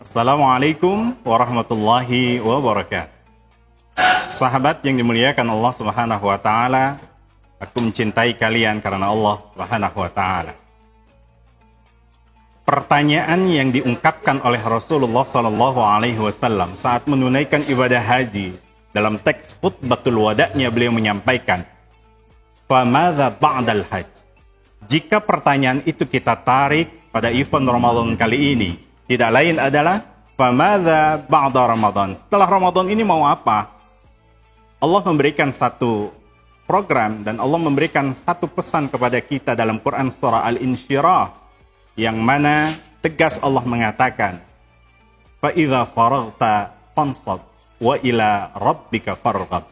Assalamualaikum warahmatullahi wabarakatuh. Sahabat yang dimuliakan Allah Subhanahu wa taala, aku mencintai kalian karena Allah Subhanahu wa taala. Pertanyaan yang diungkapkan oleh Rasulullah sallallahu alaihi wasallam saat menunaikan ibadah haji, dalam teks khutbatul wada'nya beliau menyampaikan, "Famadza ba'dal hajj?" Jika pertanyaan itu kita tarik pada event Ramadan kali ini, tidak lain adalah famadza ba'da Ramadan. Setelah Ramadan ini mau apa? Allah memberikan satu program dan Allah memberikan satu pesan kepada kita dalam Quran surah Al-Insyirah, yang mana tegas Allah mengatakan, fa idza faraghta fansab wa ila rabbika farghab.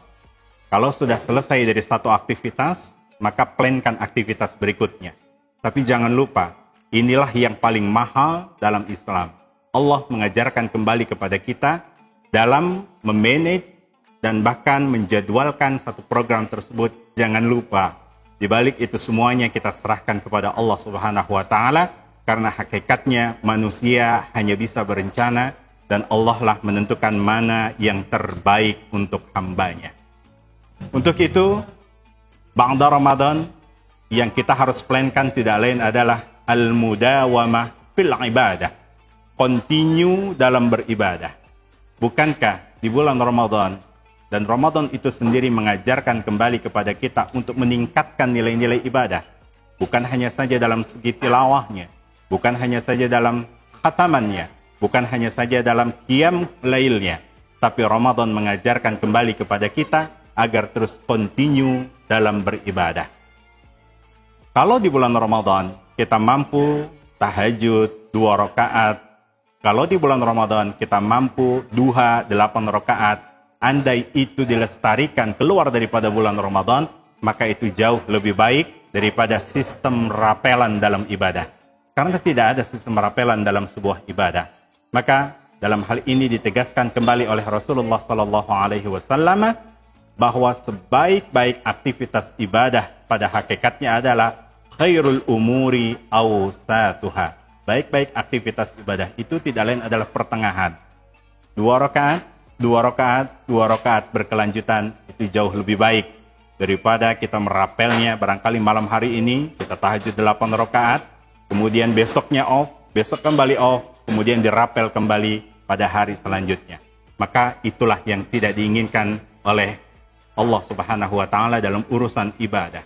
Kalau sudah selesai dari satu aktivitas, maka plankan aktivitas berikutnya. Tapi jangan lupa, inilah yang paling mahal dalam Islam. Allah mengajarkan kembali kepada kita dalam memanage dan bahkan menjadwalkan satu program tersebut. Jangan lupa, di balik itu semuanya kita serahkan kepada Allah Subhanahu wa taala, karena hakikatnya manusia hanya bisa berencana dan Allah lah menentukan mana yang terbaik untuk hambanya. Untuk itu, ba'da Ramadan yang kita harus plankan tidak lain adalah al-mudawamah fil ibadah. Continue dalam beribadah. Bukankah di bulan Ramadan, dan Ramadan itu sendiri mengajarkan kembali kepada kita untuk meningkatkan nilai-nilai ibadah. Bukan hanya saja dalam segi tilawahnya, bukan hanya saja dalam khatamannya, bukan hanya saja dalam qiyam lailnya, tapi Ramadan mengajarkan kembali kepada kita agar terus continue dalam beribadah. Kalau di bulan Ramadan kita mampu tahajud 2 rakaat, kalau di bulan Ramadan kita mampu duha 8 rakaat, andai itu dilestarikan keluar daripada bulan Ramadan, maka itu jauh lebih baik daripada sistem rapelan dalam ibadah. Karena tidak ada sistem rapelan dalam sebuah ibadah. Maka dalam hal ini ditegaskan kembali oleh Rasulullah sallallahu alaihi wasallam bahwa sebaik-baik aktivitas ibadah pada hakikatnya adalah khairul umuri awsatuha. Baik-baik aktivitas ibadah itu tidak lain adalah pertengahan. 2 rakaat berkelanjutan itu jauh lebih baik daripada kita merapelnya. Barangkali malam hari ini kita tahajud 8 rakaat, kemudian besoknya off, besok kembali off, kemudian dirapel kembali pada hari selanjutnya. Maka itulah yang tidak diinginkan oleh Allah Subhanahu wa taala dalam urusan ibadah.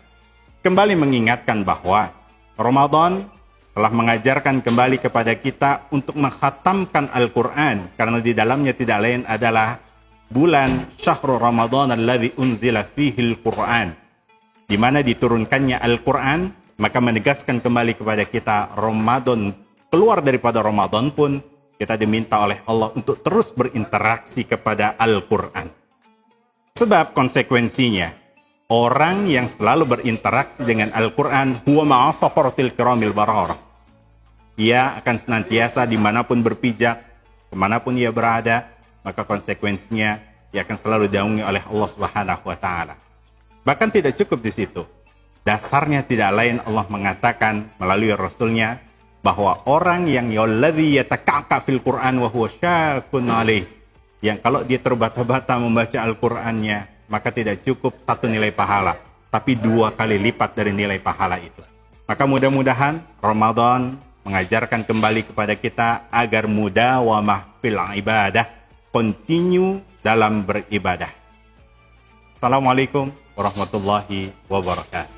Kembali mengingatkan bahwa Ramadan telah mengajarkan kembali kepada kita untuk mengkhatamkan Al-Quran, karena di dalamnya tidak lain adalah bulan Syahrul Ramadan alladzi unzila fihi Al-Quran, di mana diturunkannya Al-Quran. Maka menegaskan kembali kepada kita, Ramadan, keluar daripada Ramadan pun kita diminta oleh Allah untuk terus berinteraksi kepada Al-Quran. Sebab konsekuensinya, orang yang selalu berinteraksi dengan Al-Quran huwa ma'a safaratil kiramil bararah. Ia akan senantiasa dimanapun berpijak, kemanapun ia berada, maka konsekuensinya ia akan selalu didaungi oleh Allah Subhanahu wa taala. Bahkan tidak cukup di situ. Dasarnya tidak lain Allah mengatakan melalui Rasulnya bahwa orang yang yalladzi yataka'ka fil Qur'an wa huwa syakun alaih, yang kalau dia terbata-bata membaca Al-Qur'annya, maka tidak cukup 1 nilai pahala, tapi 2 kali lipat dari nilai pahala itu. Maka mudah-mudahan Ramadan mengajarkan kembali kepada kita agar mudawamah fil ibadah, continue dalam beribadah. Assalamualaikum warahmatullahi wabarakatuh.